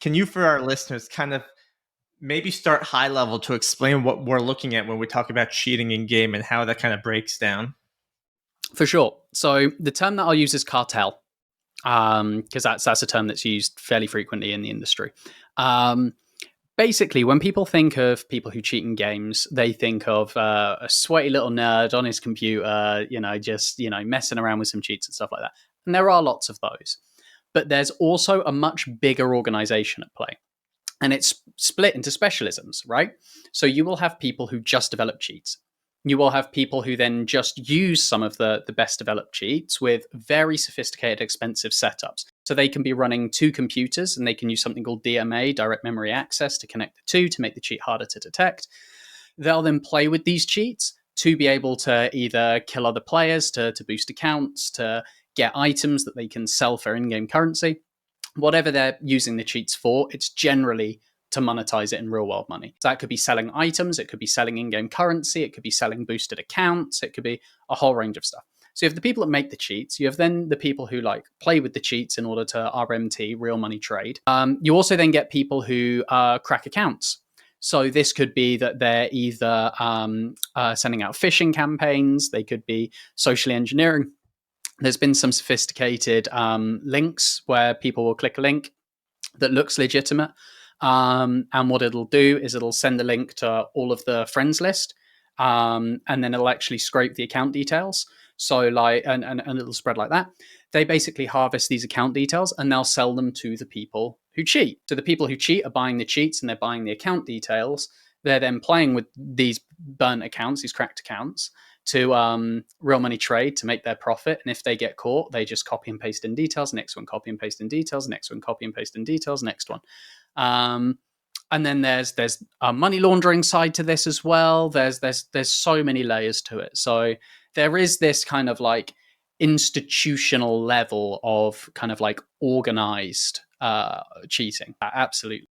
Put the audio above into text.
Can you, for our listeners, kind of maybe start high level to explain what we're looking at when we talk about cheating in game and how that kind of breaks down? For sure. So the term that I'll use is cartel, because that's a term that's used fairly frequently in the industry. Basically, when people think of people who cheat in games, they think of a sweaty little nerd on his computer, just messing around with some cheats and stuff like that. And there are lots of those, but there's also a much bigger organization at play, and it's split into specialisms, right? So you will have people who just develop cheats. You will have people who then just use some of the best developed cheats with very sophisticated, expensive setups. So they can be running two computers and they can use something called DMA, direct memory access, to connect the two to make the cheat harder to detect. They'll then play with these cheats to be able to either kill other players, to boost accounts, to get items that they can sell for in-game currency. Whatever they're using the cheats for, it's generally to monetize it in real world money. So that could be selling items, it could be selling in-game currency, it could be selling boosted accounts, it could be a whole range of stuff. So you have the people that make the cheats, you have then the people who play with the cheats in order to RMT, real money trade. You also then get people who crack accounts. So this could be that they're either sending out phishing campaigns, they could be socially engineering. There's been some sophisticated links where people will click a link that looks legitimate. And what it'll do is it'll send the link to all of the friends list, and then it'll actually scrape the account details. So and it'll spread like that. They basically harvest these account details and they'll sell them to the people who cheat. So the people who cheat are buying the cheats and they're buying the account details. They're then playing with these burnt accounts, these cracked accounts, to real money trade to make their profit. And if they get caught, they just copy and paste in details. Next one, copy and paste in details. Next one, copy and paste in details. Next one. And then there's a money laundering side to this as well. There's so many layers to it. So there is this kind of institutional level of kind of organized cheating. Absolutely.